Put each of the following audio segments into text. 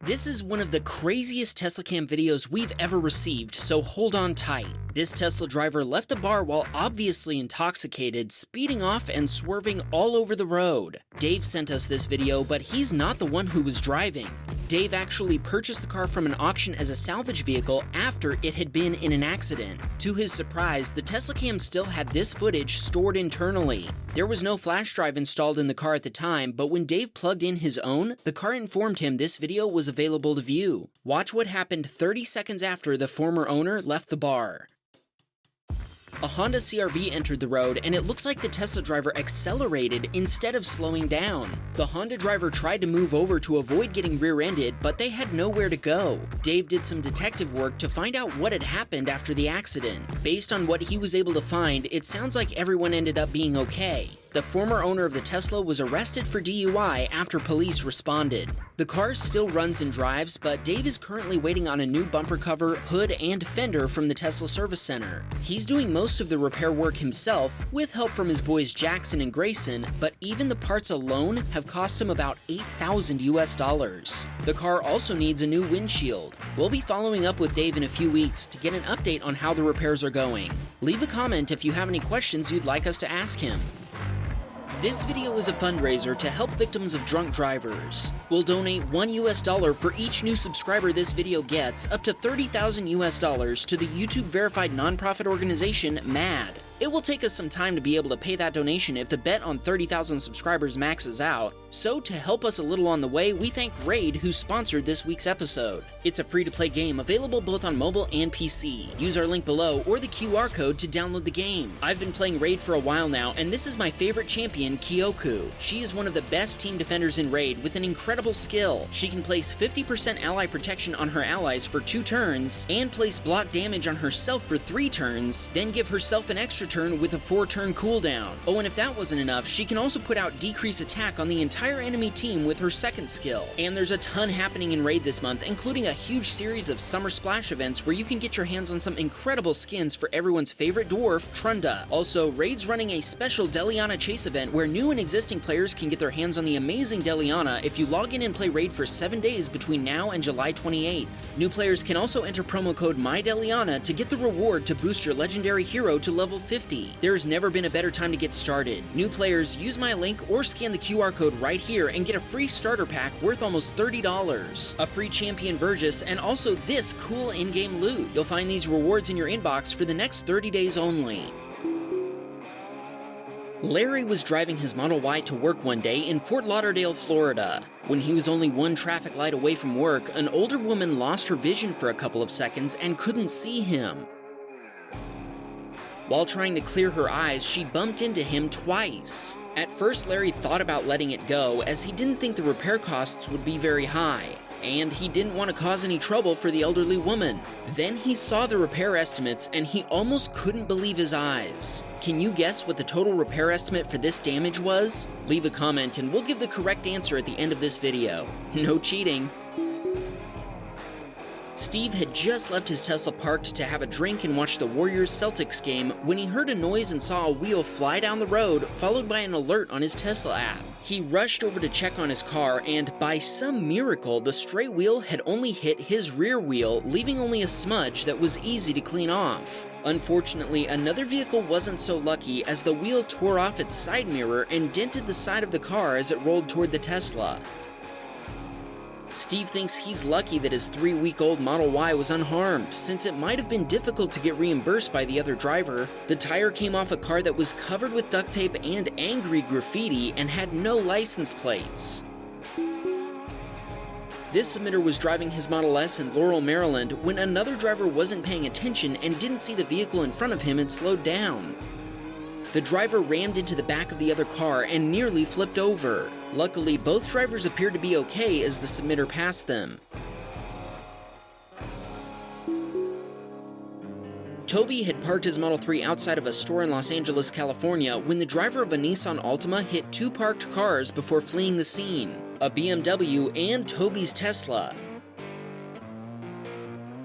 This is one of the craziest Teslacam videos we've ever received, so hold on tight. This Tesla driver left a bar while obviously intoxicated, speeding off and swerving all over the road. Dave sent us this video, but he's not the one who was driving. Dave actually purchased the car from an auction as a salvage vehicle after it had been in an accident. To his surprise, the Teslacam still had this footage stored internally. There was no flash drive installed in the car at the time, but when Dave plugged in his own, the car informed him this video was available to view. Watch what happened 30 seconds after the former owner left the bar. A Honda CR-V entered the road, and it looks like the Tesla driver accelerated instead of slowing down. The Honda driver tried to move over to avoid getting rear-ended, but they had nowhere to go. Dave did some detective work to find out what had happened after the accident. Based on what he was able to find, it sounds like everyone ended up being okay. The former owner of the Tesla was arrested for DUI after police responded. The car still runs and drives, but Dave is currently waiting on a new bumper cover, hood, and fender from the Tesla Service Center. He's doing most of the repair work himself, with help from his boys Jackson and Grayson, but even the parts alone have cost him about $8,000. The car also needs a new windshield. We'll be following up with Dave in a few weeks to get an update on how the repairs are going. Leave a comment if you have any questions you'd like us to ask him. This video is a fundraiser to help victims of drunk drivers. We'll donate $1 for each new subscriber this video gets, up to $30,000 to the YouTube verified nonprofit organization MAD. It will take us some time to be able to pay that donation if the bet on 30,000 subscribers maxes out, so to help us a little on the way, we thank Raid who sponsored this week's episode. It's a free-to-play game available both on mobile and PC. Use our link below or the QR code to download the game. I've been playing Raid for a while now, and this is my favorite champion, Kyoku. She is one of the best team defenders in Raid with an incredible skill. She can place 50% ally protection on her allies for 2 turns, and place block damage on herself for 3 turns, then give herself an extra turn with a 4-turn cooldown. Oh, and if that wasn't enough, she can also put out decrease attack on the entire enemy team with her second skill. And there's a ton happening in Raid this month, including a huge series of Summer Splash events where you can get your hands on some incredible skins for everyone's favorite dwarf, Trunda. Also, Raid's running a special Deliana chase event where new and existing players can get their hands on the amazing Deliana if you log in and play Raid for 7 days between now and July 28th. New players can also enter promo code MyDeliana to get the reward to boost your legendary hero to level 50. There's never been a better time to get started. New players, use my link or scan the QR code right here and get a free starter pack worth almost $30, a free champion Vergis, and also this cool in-game loot. You'll find these rewards in your inbox for the next 30 days only. Larry was driving his Model Y to work one day in Fort Lauderdale, Florida. When he was only one traffic light away from work, an older woman lost her vision for a couple of seconds and couldn't see him. While trying to clear her eyes, she bumped into him twice. At first, Larry thought about letting it go, as he didn't think the repair costs would be very high, and he didn't want to cause any trouble for the elderly woman. Then he saw the repair estimates, and he almost couldn't believe his eyes. Can you guess what the total repair estimate for this damage was? Leave a comment and we'll give the correct answer at the end of this video. No cheating. Steve had just left his Tesla parked to have a drink and watch the Warriors-Celtics game when he heard a noise and saw a wheel fly down the road, followed by an alert on his Tesla app. He rushed over to check on his car, and by some miracle, the stray wheel had only hit his rear wheel, leaving only a smudge that was easy to clean off. Unfortunately, another vehicle wasn't so lucky, as the wheel tore off its side mirror and dented the side of the car as it rolled toward the Tesla. Steve thinks he's lucky that his 3-week-old Model Y was unharmed, since it might have been difficult to get reimbursed by the other driver. The tire came off a car that was covered with duct tape and angry graffiti and had no license plates. This submitter was driving his Model S in Laurel, Maryland, when another driver wasn't paying attention and didn't see the vehicle in front of him and slowed down. The driver rammed into the back of the other car and nearly flipped over. Luckily, both drivers appeared to be okay as the submitter passed them. Toby had parked his Model 3 outside of a store in Los Angeles, California, when the driver of a Nissan Altima hit 2 parked cars before fleeing the scene, a BMW and Toby's Tesla.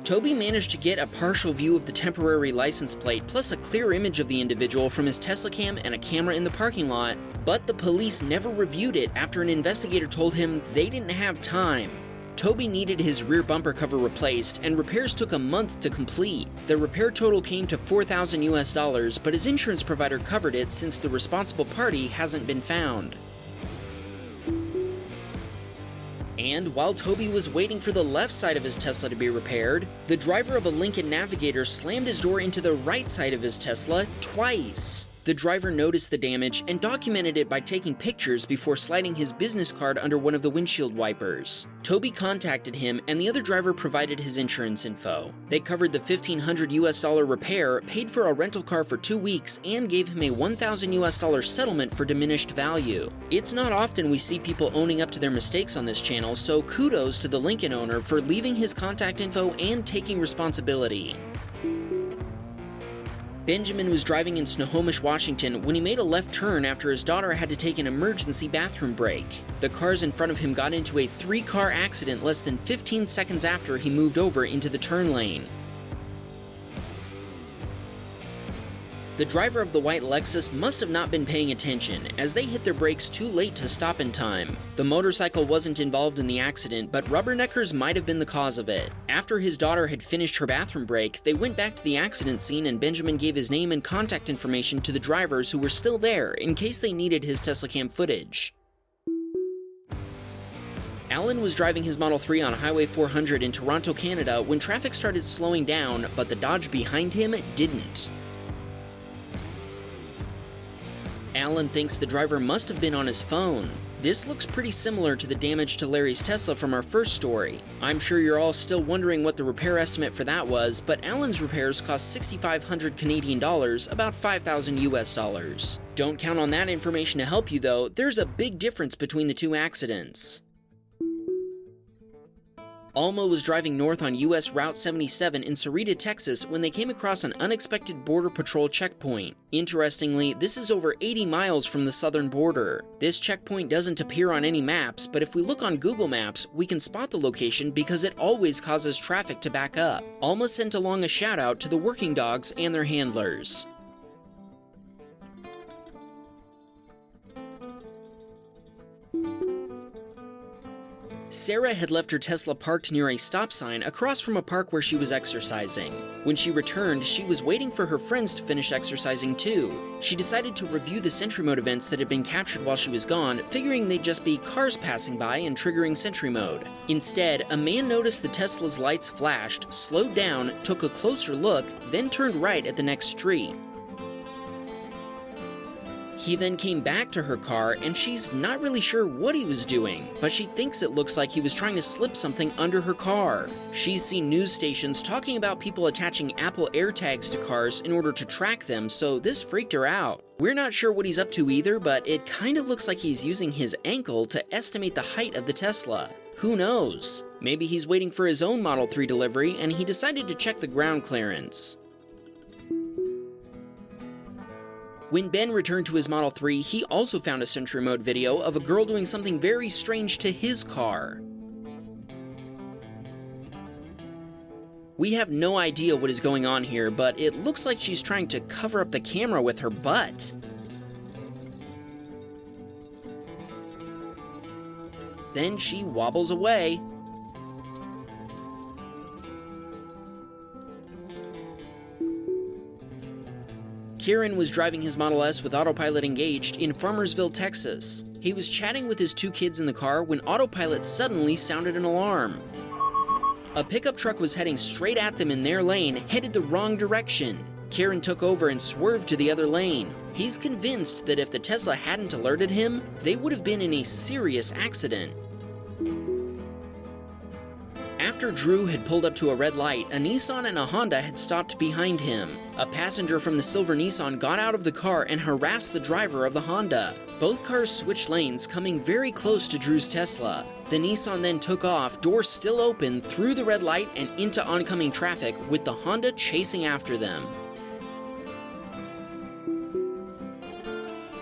Toby managed to get a partial view of the temporary license plate, plus a clear image of the individual from his Teslacam and a camera in the parking lot, but the police never reviewed it after an investigator told him they didn't have time. Toby needed his rear bumper cover replaced, and repairs took a month to complete. The repair total came to $4,000, but his insurance provider covered it since the responsible party hasn't been found. And while Toby was waiting for the left side of his Tesla to be repaired, the driver of a Lincoln Navigator slammed his door into the right side of his Tesla twice. The driver noticed the damage and documented it by taking pictures before sliding his business card under one of the windshield wipers. Toby contacted him, and the other driver provided his insurance info. They covered the $1,500 repair, paid for a rental car for 2 weeks, and gave him a $1,000 settlement for diminished value. It's not often we see people owning up to their mistakes on this channel, so kudos to the Lincoln owner for leaving his contact info and taking responsibility. Benjamin was driving in Snohomish, Washington when he made a left turn after his daughter had to take an emergency bathroom break. The cars in front of him got into a 3-car accident less than 15 seconds after he moved over into the turn lane. The driver of the white Lexus must have not been paying attention, as they hit their brakes too late to stop in time. The motorcycle wasn't involved in the accident, but rubberneckers might have been the cause of it. After his daughter had finished her bathroom break, they went back to the accident scene and Benjamin gave his name and contact information to the drivers who were still there in case they needed his Teslacam footage. Alan was driving his Model 3 on Highway 400 in Toronto, Canada when traffic started slowing down, but the Dodge behind him didn't. Alan thinks the driver must have been on his phone. This looks pretty similar to the damage to Larry's Tesla from our first story. I'm sure you're all still wondering what the repair estimate for that was, but Alan's repairs cost 6,500 Canadian dollars, about $5,000 US. Don't count on that information to help you though, there's a big difference between the two accidents. Alma was driving north on US Route 77 in Sarita, Texas when they came across an unexpected Border Patrol checkpoint. Interestingly, this is over 80 miles from the southern border. This checkpoint doesn't appear on any maps, but if we look on Google Maps, we can spot the location because it always causes traffic to back up. Alma sent along a shout out to the working dogs and their handlers. Sarah had left her Tesla parked near a stop sign across from a park where she was exercising. When she returned, she was waiting for her friends to finish exercising too. She decided to review the Sentry Mode events that had been captured while she was gone, figuring they'd just be cars passing by and triggering Sentry Mode. Instead, a man noticed the Tesla's lights flashed, slowed down, took a closer look, then turned right at the next street. He then came back to her car, and she's not really sure what he was doing, but she thinks it looks like he was trying to slip something under her car. She's seen news stations talking about people attaching Apple AirTags to cars in order to track them, so this freaked her out. We're not sure what he's up to either, but it kinda looks like he's using his ankle to estimate the height of the Tesla. Who knows? Maybe he's waiting for his own Model 3 delivery, and he decided to check the ground clearance. When Ben returned to his Model 3, he also found a Sentry Mode video of a girl doing something very strange to his car. We have no idea what is going on here, but it looks like she's trying to cover up the camera with her butt. Then she wobbles away. Kieran was driving his Model S with Autopilot engaged in Farmersville, Texas. He was chatting with his 2 kids in the car when Autopilot suddenly sounded an alarm. A pickup truck was heading straight at them in their lane, headed the wrong direction. Kieran took over and swerved to the other lane. He's convinced that if the Tesla hadn't alerted him, they would have been in a serious accident. After Drew had pulled up to a red light, a Nissan and a Honda had stopped behind him. A passenger from the silver Nissan got out of the car and harassed the driver of the Honda. Both cars switched lanes, coming very close to Drew's Tesla. The Nissan then took off, doors still open, through the red light and into oncoming traffic, with the Honda chasing after them.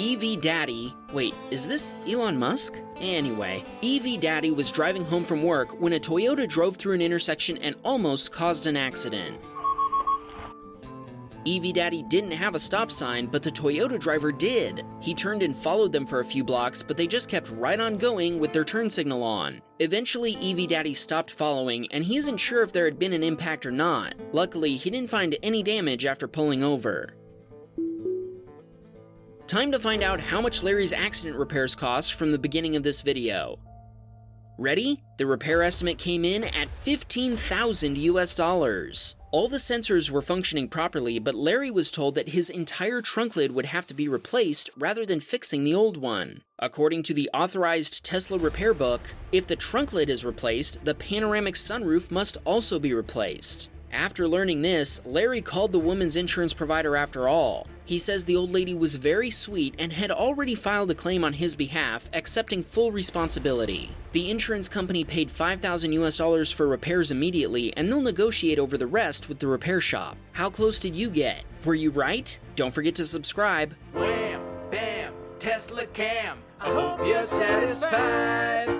EV Daddy, wait, is this Elon Musk? Anyway, EV Daddy was driving home from work when a Toyota drove through an intersection and almost caused an accident. EV Daddy didn't have a stop sign, but the Toyota driver did. He turned and followed them for a few blocks, but they just kept right on going with their turn signal on. Eventually, EV Daddy stopped following, and he isn't sure if there had been an impact or not. Luckily, he didn't find any damage after pulling over. Time to find out how much Larry's accident repairs cost from the beginning of this video. Ready? The repair estimate came in at $15,000 US. All the sensors were functioning properly, but Larry was told that his entire trunk lid would have to be replaced rather than fixing the old one. According to the authorized Tesla repair book, if the trunk lid is replaced, the panoramic sunroof must also be replaced. After learning this, Larry called the woman's insurance provider after all. He says the old lady was very sweet and had already filed a claim on his behalf, accepting full responsibility. The insurance company paid $5,000 US for repairs immediately, and they'll negotiate over the rest with the repair shop. How close did you get? Were you right? Don't forget to subscribe. Wham, bam, Teslacam. I hope you're satisfied.